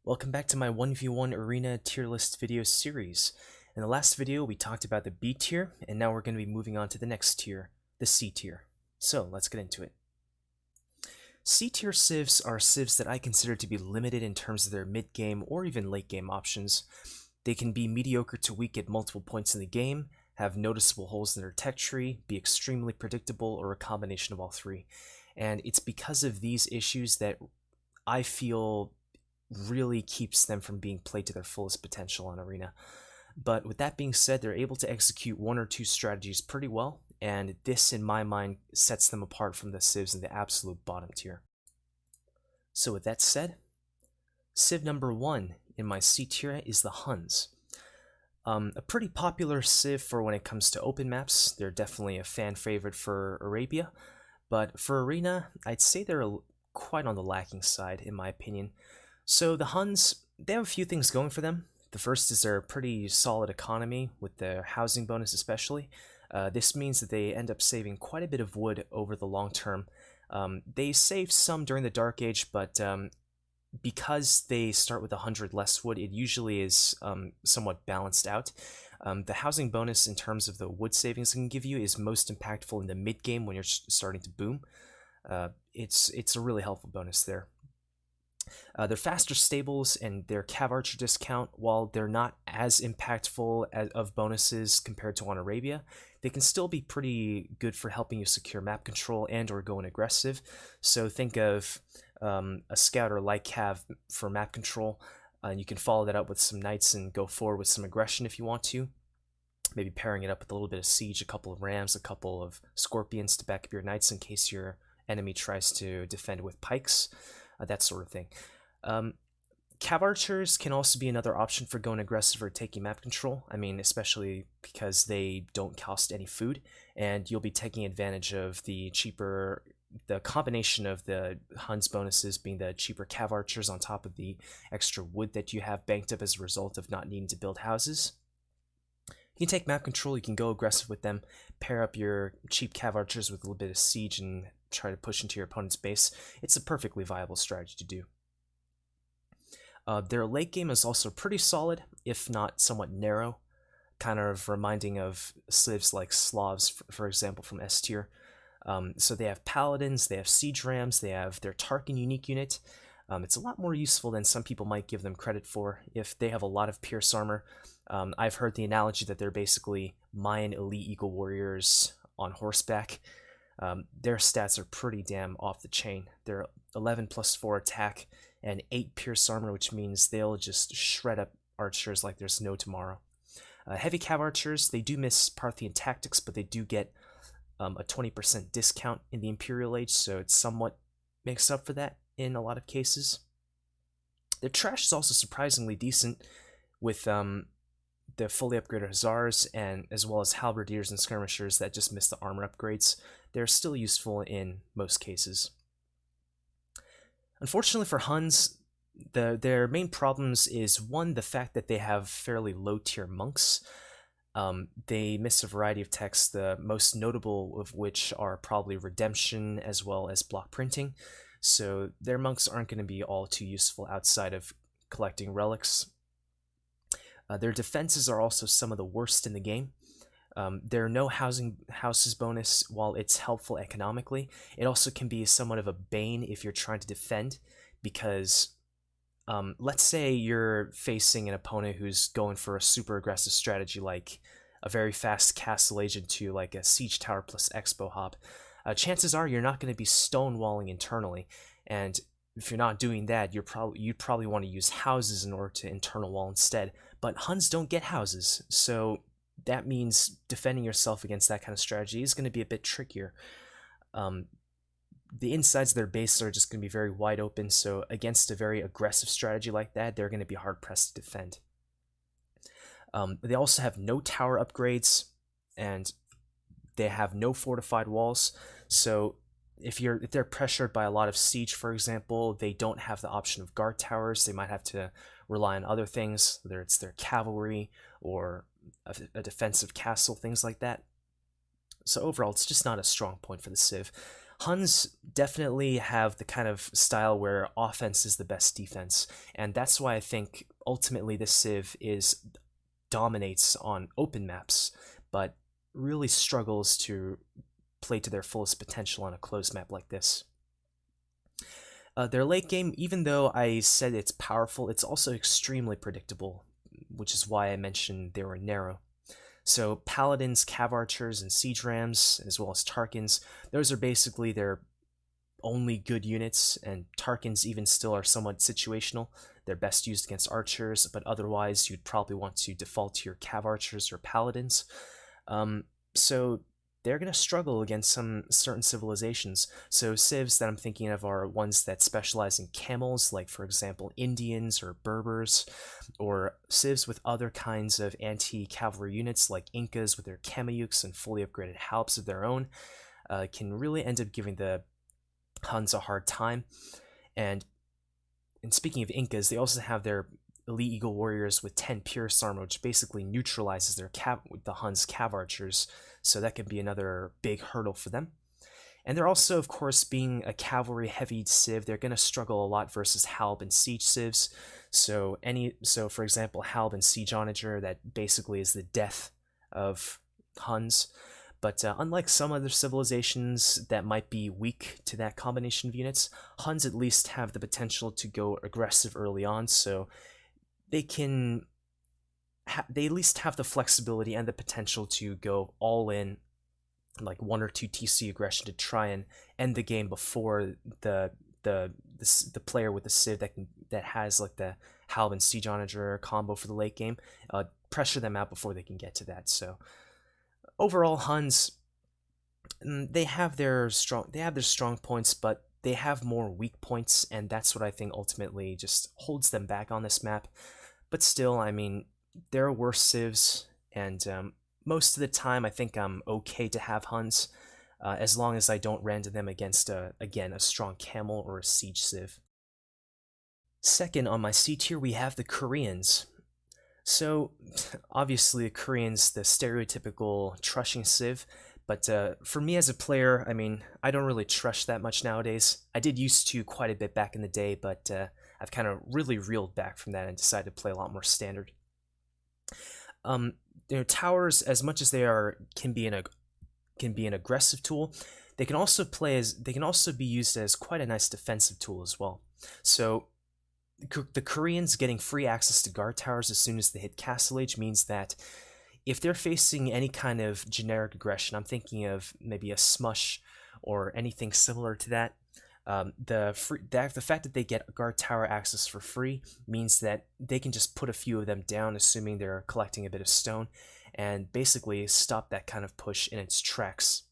Welcome back to my 1v1 Arena tier list video series. In the last video, we talked about the B tier, and now we're going to be moving on to the next tier, the C tier. So let's get into it. C tier civs are civs that I consider to be limited in terms of their mid-game or even late-game options. They can be mediocre to weak at multiple points in the game, have noticeable holes in their tech tree, be extremely predictable, or a combination of all three. And it's because of these issues that I feel really keeps them from being played to their fullest potential on Arena. But with that being said, they're able to execute one or two strategies pretty well, and this, in my mind, sets them apart from the civs in the absolute bottom tier. So with that said, civ number 1 in my C tier is the Huns. A pretty popular civ for when it comes to open maps. They're definitely a fan favorite for Arabia, but for Arena, I'd say they're quite on the lacking side, in my opinion. So the Huns, they have a few things going for them. The first is their pretty solid economy, with their housing bonus especially. This means that they end up saving quite a bit of wood over the long term. They save some during the Dark Age, but because they start with 100 less wood, it usually is somewhat balanced out. The housing bonus in terms of the wood savings it can give you is most impactful in the mid-game when you're starting to boom. It's a really helpful bonus there. Their faster stables and their cav archer discount, while they're not as impactful of bonuses compared to on Arabia, they can still be pretty good for helping you secure map control and or going aggressive. So think of a scout or light cav for map control. You can follow that up with some knights and go forward with some aggression if you want to. Maybe pairing it up with a little bit of siege, a couple of rams, a couple of scorpions to back up your knights in case your enemy tries to defend with pikes. That sort of thing. Cav archers can also be another option for going aggressive or taking map control. I mean, especially because they don't cost any food, and you'll be taking advantage of the combination of the Huns bonuses being the cheaper cav archers on top of the extra wood that you have banked up as a result of not needing to build houses. You can take map control, you can go aggressive with them, pair up your cheap cav archers with a little bit of siege and try to push into your opponent's base. It's a perfectly viable strategy to do. Their late game is also pretty solid, if not somewhat narrow, kind of reminding of civs like Slavs, for example, from S tier. So they have paladins, they have siege rams, they have their Tarkin unique unit. It's a lot more useful than some people might give them credit for if they have a lot of pierce armor. I've heard the analogy that they're basically Mayan elite eagle warriors on horseback. Their stats are pretty damn off the chain. They're 11 plus 4 attack and 8 pierce armor, which means they'll just shred up archers like there's no tomorrow. Heavy cav archers, they do miss Parthian tactics, but they do get a 20% discount in the Imperial Age, so it somewhat makes up for that in a lot of cases. Their trash is also surprisingly decent with the fully upgraded hussars, and as well as halberdiers and skirmishers that just miss the armor upgrades. They're still useful in most cases. Unfortunately for Huns, their main problems is one, the fact that they have fairly low tier monks. They miss a variety of texts, the most notable of which are probably redemption as well as block printing. So their monks aren't going to be all too useful outside of collecting relics. Their defenses are also some of the worst in the game. There are no houses bonus. While it's helpful economically, it also can be somewhat of a bane if you're trying to defend, because let's say you're facing an opponent who's going for a super aggressive strategy like a very fast castle agent to like a siege tower plus expo hop. Chances are you're not going to be stonewalling internally, and if you're not doing that, you'd probably want to use houses in order to internal wall instead. But Huns don't get houses, so that means defending yourself against that kind of strategy is going to be a bit trickier. The insides of their bases are just going to be very wide open, so against a very aggressive strategy like that, they're going to be hard-pressed to defend. They also have no tower upgrades, and they have no fortified walls, so if they're pressured by a lot of siege, for example, they don't have the option of guard towers. They might have to rely on other things, whether it's their cavalry or a defensive castle, things like that. So overall, it's just not a strong point for the civ. Huns definitely have the kind of style where offense is the best defense, and that's why I think ultimately this civ is dominates on open maps, but really struggles to play to their fullest potential on a closed map like this. Their late game, even though I said it's powerful, it's also extremely predictable, which is why I mentioned they were narrow. So paladins, cav archers, and siege rams, as well as Tarkans, those are basically their only good units, and Tarkans even still are somewhat situational. They're best used against archers, but otherwise you'd probably want to default to your cav archers or paladins. So they're going to struggle against some certain civilizations. So civs that I'm thinking of are ones that specialize in camels, like for example Indians or Berbers, or civs with other kinds of anti-cavalry units like Incas with their Kameyuks and fully upgraded halbs of their own, can really end up giving the Huns a hard time. And speaking of Incas, they also have their Elite Eagle Warriors with 10 Pierce Armor, which basically neutralizes their the Huns' Cav Archers, so that could be another big hurdle for them. And they're also, of course, being a cavalry-heavy civ, they're going to struggle a lot versus Halb and Siege civs. So, for example, Halb and Siege Onager, that basically is the death of Huns. But unlike some other civilizations that might be weak to that combination of units, Huns at least have the potential to go aggressive early on, so they can they at least have the flexibility and the potential to go all in, like 1 or 2 TC aggression, to try and end the game before the player with the civ that has like the Halb and Siege Onager combo for the late game, pressure them out before they can get to that. So overall, Huns, they have their strong points, but they have more weak points, and that's what I think ultimately just holds them back on this map. But still, I mean, there are worse civs, and most of the time I think I'm okay to have Huns, as long as I don't run into them against, again, a strong camel or a siege civ. Second, on my C tier, we have the Koreans. So, obviously, the Koreans, the stereotypical trushing civ, but for me as a player, I mean, I don't really trush that much nowadays. I did used to quite a bit back in the day, but I've kind of really reeled back from that and decided to play a lot more standard. Towers, as much as they can be an aggressive tool, they can also be used as quite a nice defensive tool as well. So the Koreans getting free access to guard towers as soon as they hit Castle Age means that if they're facing any kind of generic aggression, I'm thinking of maybe a smush or anything similar to that, the fact that they get guard tower access for free means that they can just put a few of them down, assuming they're collecting a bit of stone, and basically stop that kind of push in its tracks.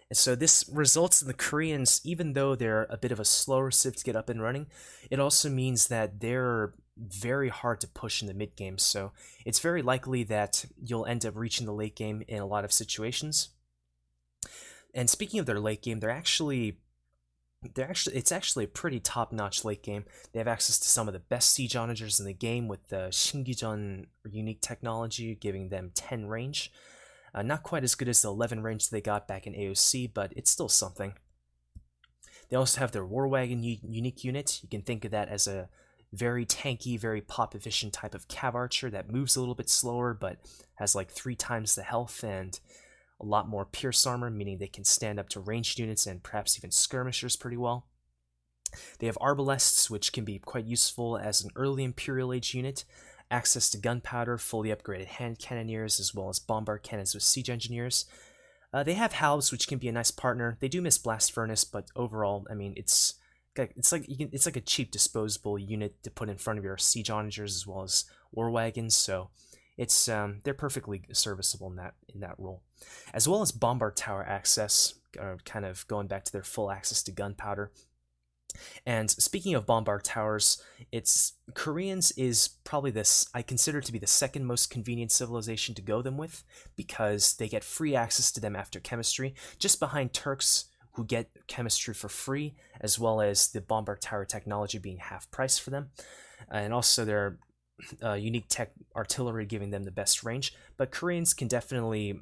And so this results in the Koreans, even though they're a bit of a slower civ to get up and running, it also means that they're very hard to push in the mid game. So it's very likely that you'll end up reaching the late game in a lot of situations. And speaking of their late game, it's actually a pretty top-notch late game. They have access to some of the best siege onagers in the game with the Shingijeon unique technology, giving them 10 range. Not quite as good as the 11 range they got back in AOC, but it's still something. They also have their War Wagon unique unit. You can think of that as a very tanky, very pop-efficient type of cav archer that moves a little bit slower, but has like 3 times the health and a lot more pierce armor, meaning they can stand up to ranged units and perhaps even skirmishers pretty well. They have arbalests, which can be quite useful as an early Imperial Age unit, access to gunpowder, fully upgraded hand cannoneers, as well as bombard cannons with siege engineers. They have halbs, which can be a nice partner. They do miss blast furnace, but overall, I mean, it's like a cheap disposable unit to put in front of your siege onagers as well as war wagons. So it's they're perfectly serviceable in that role, as well as bombard tower access, kind of going back to their full access to gunpowder. And speaking of bombard towers, Koreans is probably I consider to be the second most convenient civilization to go them with, because they get free access to them after chemistry, just behind Turks, who get chemistry for free, as well as the bombard tower technology being half price for them, and also their unique tech artillery giving them the best range. But Koreans can definitely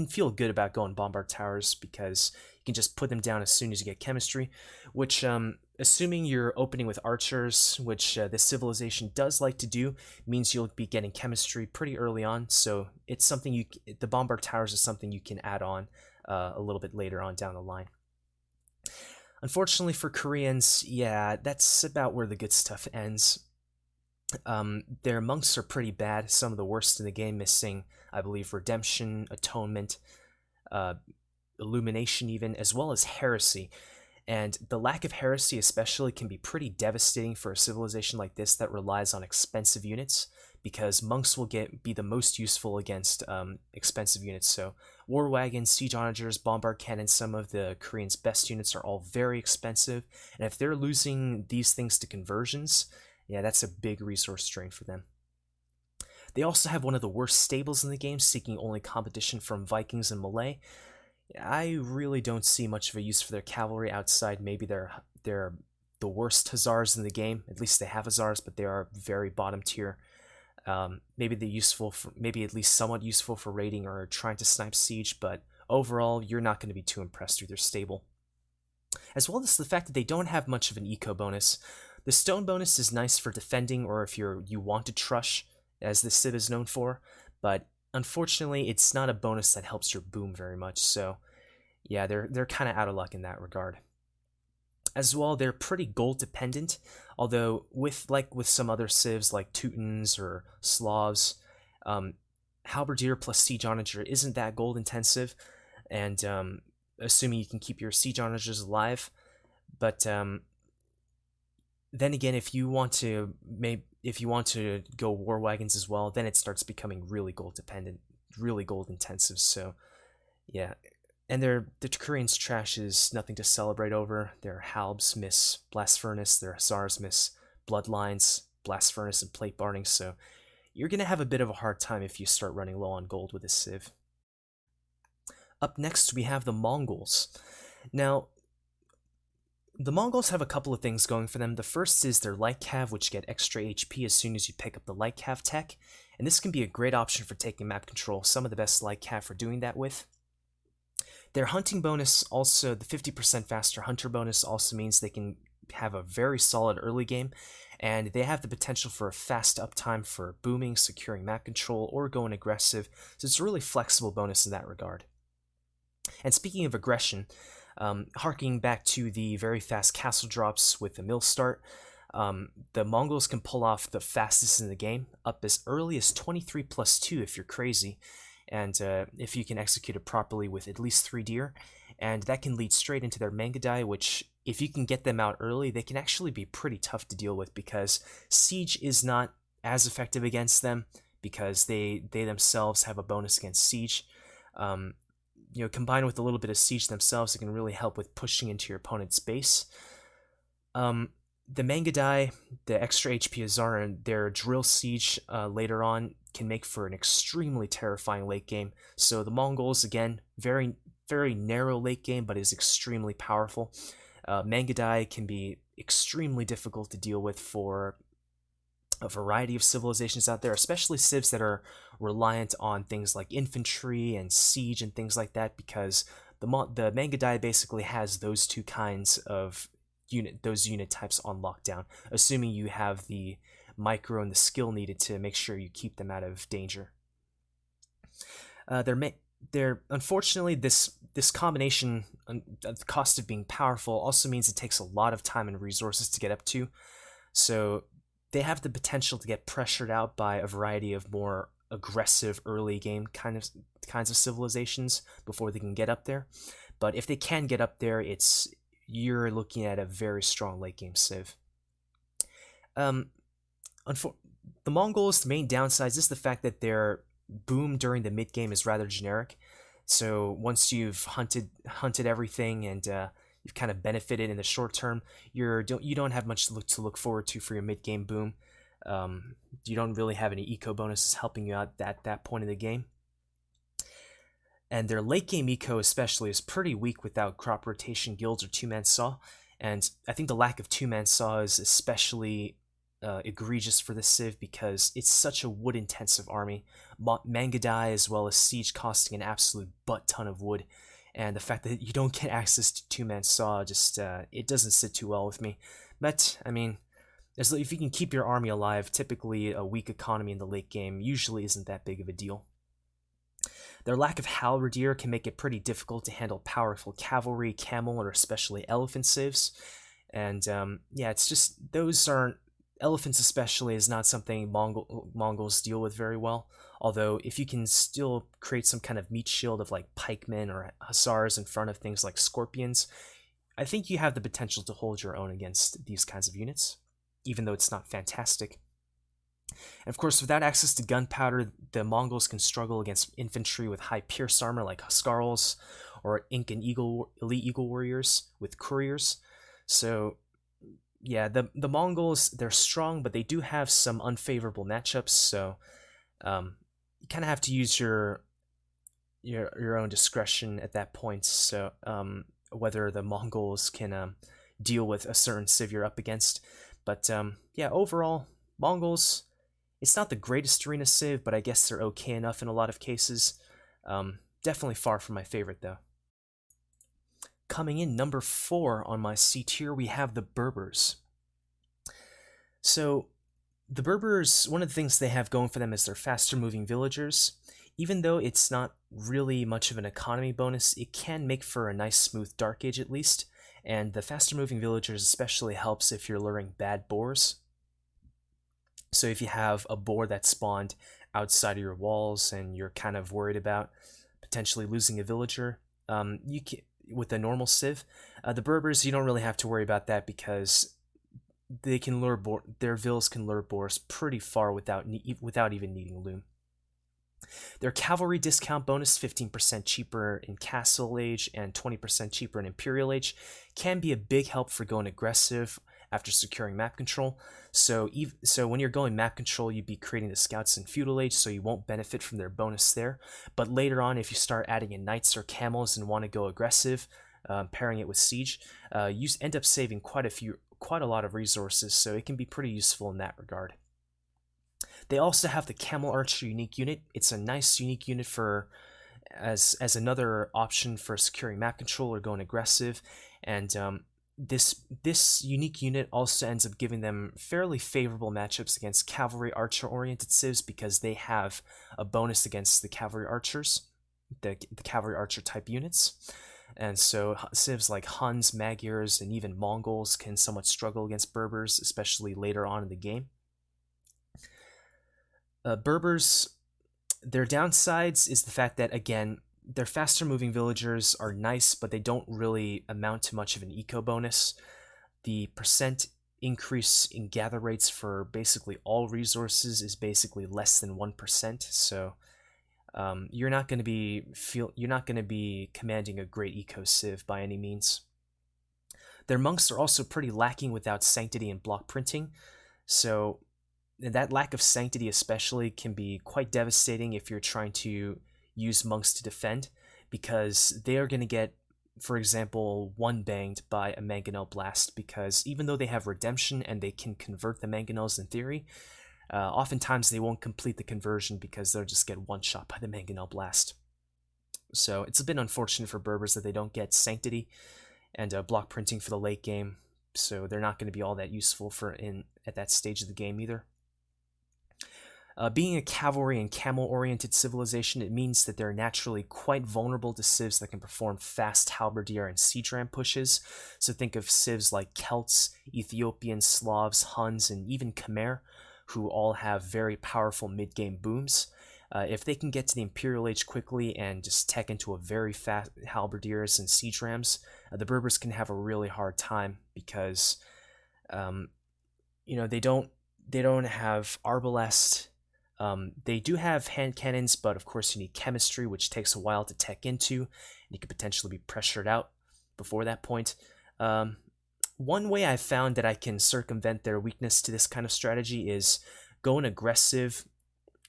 feel good about going Bombard Towers because you can just put them down as soon as you get chemistry, which, assuming you're opening with archers, which this civilization does like to do, means you'll be getting chemistry pretty early on, so it's something the Bombard Towers is something you can add on a little bit later on down the line. Unfortunately for Koreans, yeah, that's about where the good stuff ends. Their monks are pretty bad, some of the worst in the game, missing, I believe, Redemption, Atonement, Illumination even, as well as Heresy. And the lack of Heresy especially can be pretty devastating for a civilization like this that relies on expensive units, because monks will be the most useful against expensive units. So war wagons, siege onagers, bombard cannons, some of the Koreans' best units are all very expensive, and if they're losing these things to conversions, yeah, that's a big resource drain for them. They also have one of the worst stables in the game, seeking only competition from Vikings and Malay. I really don't see much of a use for their cavalry outside maybe they're the worst hussars in the game. At least they have hussars, but they are very bottom tier. Maybe they're useful for, maybe at least somewhat useful for raiding or trying to snipe siege, but overall you're not going to be too impressed with their stable. As well as the fact that they don't have much of an eco bonus. The stone bonus is nice for defending or if you want to trush, as the civ is known for, but unfortunately it's not a bonus that helps your boom very much, so yeah, they're kind of out of luck in that regard. As well, they're pretty gold dependent, although with some other civs like Teutons or Slavs, Halberdier plus Siege Onager isn't that gold intensive, and assuming you can keep your Siege Onagers alive, but then again, if you want to go war wagons as well, then it starts becoming really gold dependent, really gold intensive. So yeah, and the Koreans' trash is nothing to celebrate over. Their halbs miss blast furnace, their hussars miss bloodlines, blast furnace, and plate barding. So you're gonna have a bit of a hard time if you start running low on gold with a civ. Up next, we have the Mongols. Now, the Mongols have a couple of things going for them. The first is their light cav, which get extra HP as soon as you pick up the light cav tech, and this can be a great option for taking map control, some of the best light cav for doing that with. Their hunting bonus, also the 50% faster hunter bonus, also means they can have a very solid early game, and they have the potential for a fast uptime for booming, securing map control, or going aggressive, so it's a really flexible bonus in that regard. And speaking of aggression, harking back to the very fast castle drops with the mill start, the Mongols can pull off the fastest in the game, up as early as 23 plus 2 if you're crazy, and if you can execute it properly with at least 3 deer, and that can lead straight into their Mangadai, which, if you can get them out early, they can actually be pretty tough to deal with, because siege is not as effective against them, because they themselves have a bonus against siege. Combined with a little bit of siege themselves, it can really help with pushing into your opponent's base. The Mangadai, the extra HP Azar, and their drill siege later on can make for an extremely terrifying late game. So the Mongols, again, very, very narrow late game, but is extremely powerful. Mangadai can be extremely difficult to deal with for a variety of civilizations out there, especially civs that are reliant on things like infantry and siege and things like that, because the Mangadai basically has those two kinds of unit types on lockdown, assuming you have the micro and the skill needed to make sure you keep them out of danger. Unfortunately, this combination, the cost of being powerful, also means it takes a lot of time and resources to get up to, so they have the potential to get pressured out by a variety of more aggressive early game kinds of civilizations before they can get up there. But if they can get up there, you're looking at a very strong late game civ. The Mongols, the main downside is the fact that their boom during the mid game is rather generic. So once you've hunted everything and you've kind of benefited in the short term, you don't have much to look forward to for your mid-game boom. You don't really have any eco bonuses helping you out at that point in the game. And their late-game eco especially is pretty weak without crop rotation guilds or two-man saw. And I think the lack of two-man saw is especially egregious for the civ because it's such a wood-intensive army. Mangadai as well as siege costing an absolute butt ton of wood, and the fact that you don't get access to two-man saw just it doesn't sit too well with me. But I mean, if you can keep your army alive, typically a weak economy in the late game usually isn't that big of a deal. Their lack of halberdier can make it pretty difficult to handle powerful cavalry, camel, or especially elephant civs. And yeah, it's just those aren't elephants especially is not something Mongols deal with very well. Although if you can still create some kind of meat shield of like pikemen or hussars in front of things like scorpions, I think you have the potential to hold your own against these kinds of units, even though it's not fantastic. And of course, without access to gunpowder, the Mongols can struggle against infantry with high pierce armor like Huskarls or Ink and elite Eagle warriors with couriers. So yeah, the Mongols, they're strong, but they do have some unfavorable matchups, so you kind of have to use your own discretion at that point. So whether the Mongols can deal with a certain civ you're up against. But yeah, overall, Mongols, it's not the greatest arena civ, but I guess they're okay enough in a lot of cases. Definitely far from my favorite, though. Coming in number 4 on my C tier, we have the Berbers. So, the Berbers, one of the things they have going for them is they're faster moving villagers. Even though it's not really much of an economy bonus, it can make for a nice smooth Dark Age at least, and the faster moving villagers especially helps if you're luring bad boars. So if you have a boar that spawned outside of your walls and you're kind of worried about potentially losing a villager, you can, with a normal civ, the Berbers, you don't really have to worry about that because they can lure their vills can lure boars pretty far without even needing loom. Their cavalry discount bonus, 15% cheaper in Castle Age and 20% cheaper in Imperial Age, can be a big help for going aggressive after securing map control. So when you're going map control, you'd be creating the scouts in Feudal Age, so you won't benefit from their bonus there. But later on, if you start adding in knights or camels and want to go aggressive, pairing it with siege, you end up saving quite a lot of resources, so it can be pretty useful in that regard. They also have the Camel Archer unique unit. It's a nice unique unit for as another option for securing map control or going aggressive, and this unique unit also ends up giving them fairly favorable matchups against cavalry archer oriented civs because they have a bonus against the cavalry archers, the cavalry archer type units. And so civs like Huns, Magyars, and even Mongols can somewhat struggle against Berbers, especially later on in the game. Berbers, their downsides is the fact that, again, their faster moving villagers are nice, but they don't really amount to much of an eco bonus. The percent increase in gather rates for basically all resources is basically less than 1%, so you're not going to be commanding a great eco civ by any means. Their monks are also pretty lacking without sanctity and block printing, so that lack of sanctity especially can be quite devastating if you're trying to use monks to defend, because they are going to get, for example, one-banged by a Mangonel Blast, because even though they have redemption and they can convert the Mangonels in theory, oftentimes they won't complete the conversion because they'll just get one-shot by the Mangonel Blast. So it's a bit unfortunate for Berbers that they don't get sanctity and block printing for the late game, so they're not going to be all that useful at that stage of the game either. Being a cavalry and camel-oriented civilization, it means that they're naturally quite vulnerable to civs that can perform fast halberdier and siege ram pushes. So think of civs like Celts, Ethiopians, Slavs, Huns, and even Khmer, who all have very powerful mid-game booms. If they can get to the Imperial Age quickly and just tech into a very fast halberdiers and siege rams, the Berbers can have a really hard time because, they don't have arbalest. They do have hand cannons, but of course you need chemistry, which takes a while to tech into, and you could potentially be pressured out before that point. One way I've found that I can circumvent their weakness to this kind of strategy is going aggressive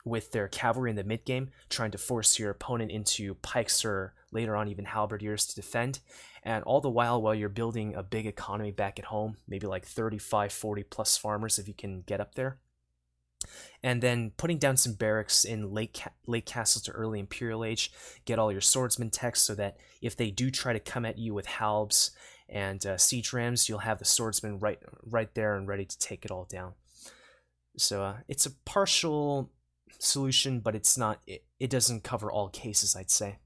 with their cavalry in the mid-game, trying to force your opponent into pikes or later on even halberdiers to defend. And all the while you're building a big economy back at home, maybe like 35, 40 plus farmers if you can get up there. And then putting down some barracks in late castle to early Imperial Age, get all your swordsman techs so that if they do try to come at you with halbs and siege rams, you'll have the swordsman right there and ready to take it all down. So it's a partial solution, but it's not. It doesn't cover all cases, I'd say.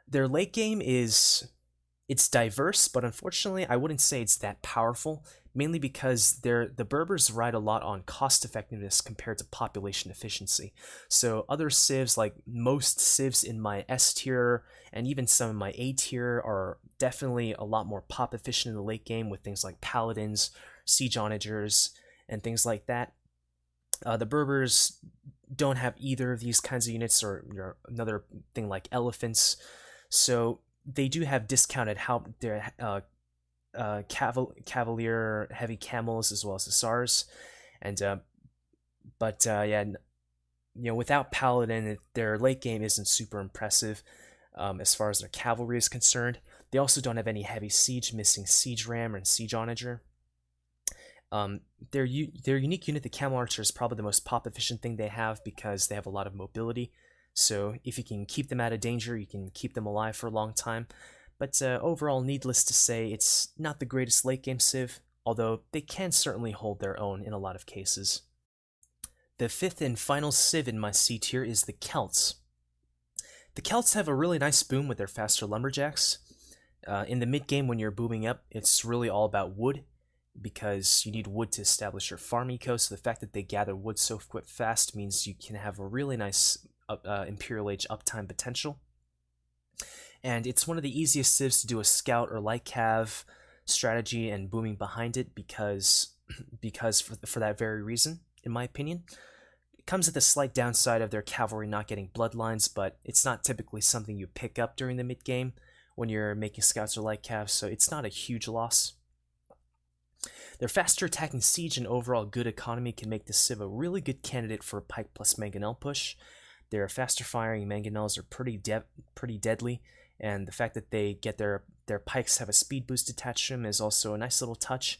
Their late game it's diverse, but unfortunately, I wouldn't say it's that powerful. Mainly because the Berbers ride a lot on cost effectiveness compared to population efficiency. So other civs, like most civs in my S tier and even some in my A tier, are definitely a lot more pop efficient in the late game with things like paladins, siege onagers, and things like that. The Berbers don't have either of these kinds of units, or another thing like elephants. So they do have discounted their cavalier heavy camels as well as hussars, and without paladin, their late game isn't super impressive as far as their cavalry is concerned. They also don't have any heavy siege, missing siege ram and siege onager. Their unique unit, the camel archer, is probably the most pop efficient thing they have because they have a lot of mobility. So if you can keep them out of danger, you can keep them alive for a long time. But overall, needless to say, it's not the greatest late game civ, although they can certainly hold their own in a lot of cases. The fifth and final civ in my C tier is the Celts. The Celts have a really nice boom with their faster lumberjacks. In the mid game when you're booming up, it's really all about wood, because you need wood to establish your farm eco, so the fact that they gather wood so fast means you can have a really nice Imperial Age uptime potential. And it's one of the easiest civs to do a scout or light cav strategy and booming behind it because for that very reason, in my opinion. It comes at the slight downside of their cavalry not getting bloodlines, but it's not typically something you pick up during the mid game when you're making scouts or light cav, so it's not a huge loss. Their faster attacking siege and overall good economy can make the civ a really good candidate for a pike plus mangonel push. Their faster firing mangonels are pretty deadly, and the fact that they get their pikes have a speed boost attached to them is also a nice little touch,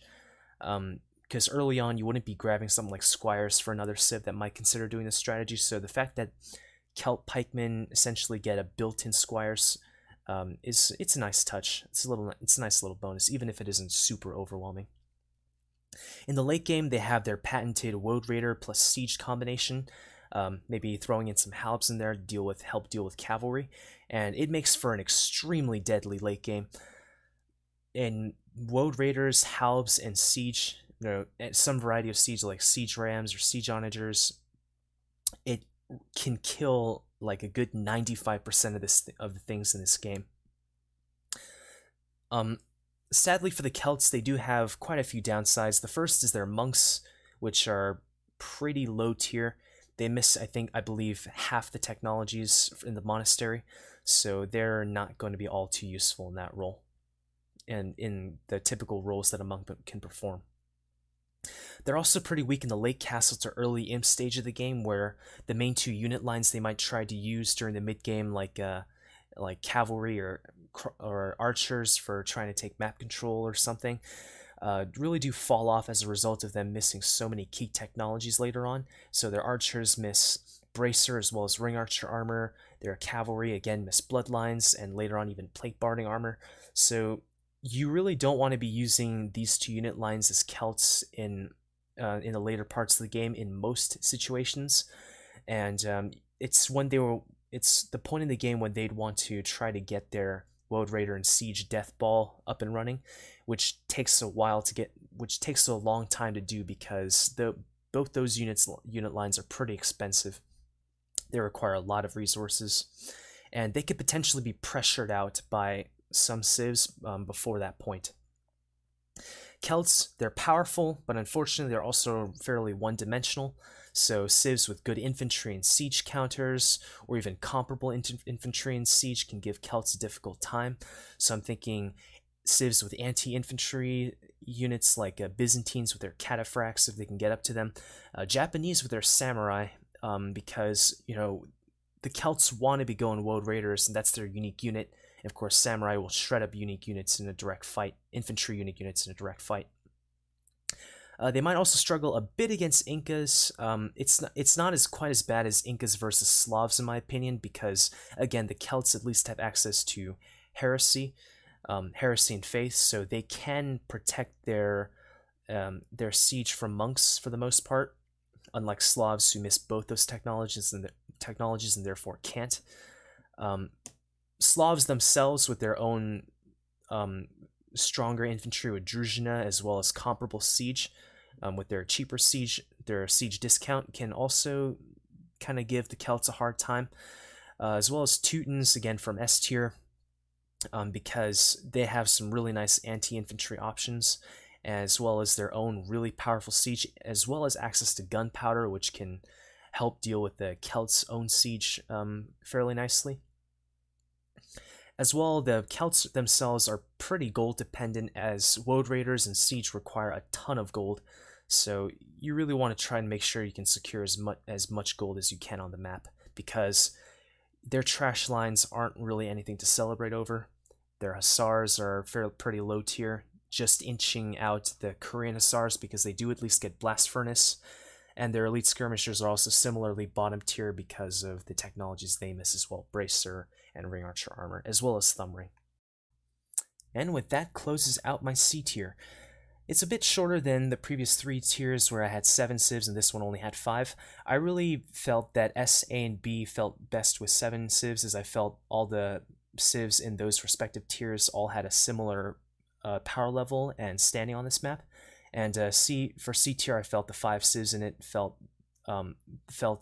because early on you wouldn't be grabbing something like squires for another civ that might consider doing this strategy, so the fact that Celt pikemen essentially get a built-in squires it's a nice touch. It's a nice little bonus, even if it isn't super overwhelming. In the late game, they have their patented Woad Raider plus Siege combination, maybe throwing in some halbs in there to help deal with cavalry, and it makes for an extremely deadly late game. In Woad Raiders, halbs, and Siege, some variety of Siege like Siege Rams or Siege Onagers, it can kill like a good 95% of the things in this game. Sadly for the Celts, they do have quite a few downsides. The first is their monks, which are pretty low tier. They miss, I believe, half the technologies in the monastery, so they're not going to be all too useful in that role, and in the typical roles that a monk can perform. They're also pretty weak in the late castle to early imp stage of the game, where the main two unit lines they might try to use during the mid game, like cavalry or archers for trying to take map control or something, really do fall off as a result of them missing so many key technologies later on. So their archers miss bracer as well as ring archer armor. Their cavalry again miss bloodlines, and later on even plate barding armor. So you really don't want to be using these two unit lines as Celts in the later parts of the game in most situations, and it's the point in the game when they'd want to try to get their Woad Raider and Siege Death Ball up and running, which takes a long time to do because both those unit lines are pretty expensive. They require a lot of resources, and they could potentially be pressured out by some civs before that point. Celts, they're powerful, but unfortunately they're also fairly one-dimensional, so civs with good infantry and siege counters, or even comparable infantry and siege, can give Celts a difficult time. So I'm thinking civs with anti-infantry units like Byzantines with their cataphracts, if they can get up to them, Japanese with their samurai, because the the Celts want to be going Woad Raiders, and that's their unique unit. And of course, Samurai will shred up unique units in a direct fight, infantry unique units in a direct fight. They might also struggle a bit against Incas. It's not as quite as bad as Incas versus Slavs in my opinion, because again the Celts at least have access to heresy, heresy and faith, so they can protect their siege from monks for the most part, unlike Slavs who miss both those technologies and therefore can't. Slavs themselves with their own stronger infantry with Druzhina, as well as comparable siege with their cheaper siege, their siege discount, can also kind of give the Celts a hard time, as well as Teutons, again from S tier, because they have some really nice anti-infantry options, as well as their own really powerful siege, as well as access to gunpowder, which can help deal with the Celts' own siege fairly nicely. As well, the Celts themselves are pretty gold dependent, as Woad Raiders and Siege require a ton of gold, so you really want to try and make sure you can secure as much gold as you can on the map, because their trash lines aren't really anything to celebrate over. Their Hussars are pretty low tier, just inching out the Korean Hussars because they do at least get Blast Furnace, and their elite skirmishers are also similarly bottom tier because of the technologies they miss as well, Bracer and Ring Archer armor, as well as Thumb Ring. And with that closes out my C tier. It's a bit shorter than the previous 3 tiers where I had 7 civs and this one only had 5. I really felt that S, A, and B felt best with 7 civs, as I felt all the civs in those respective tiers all had a similar power level and standing on this map. And for C tier, I felt the 5 civs in it felt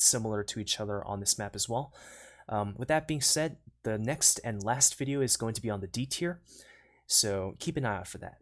similar to each other on this map as well. With that being said, the next and last video is going to be on the D tier, so keep an eye out for that.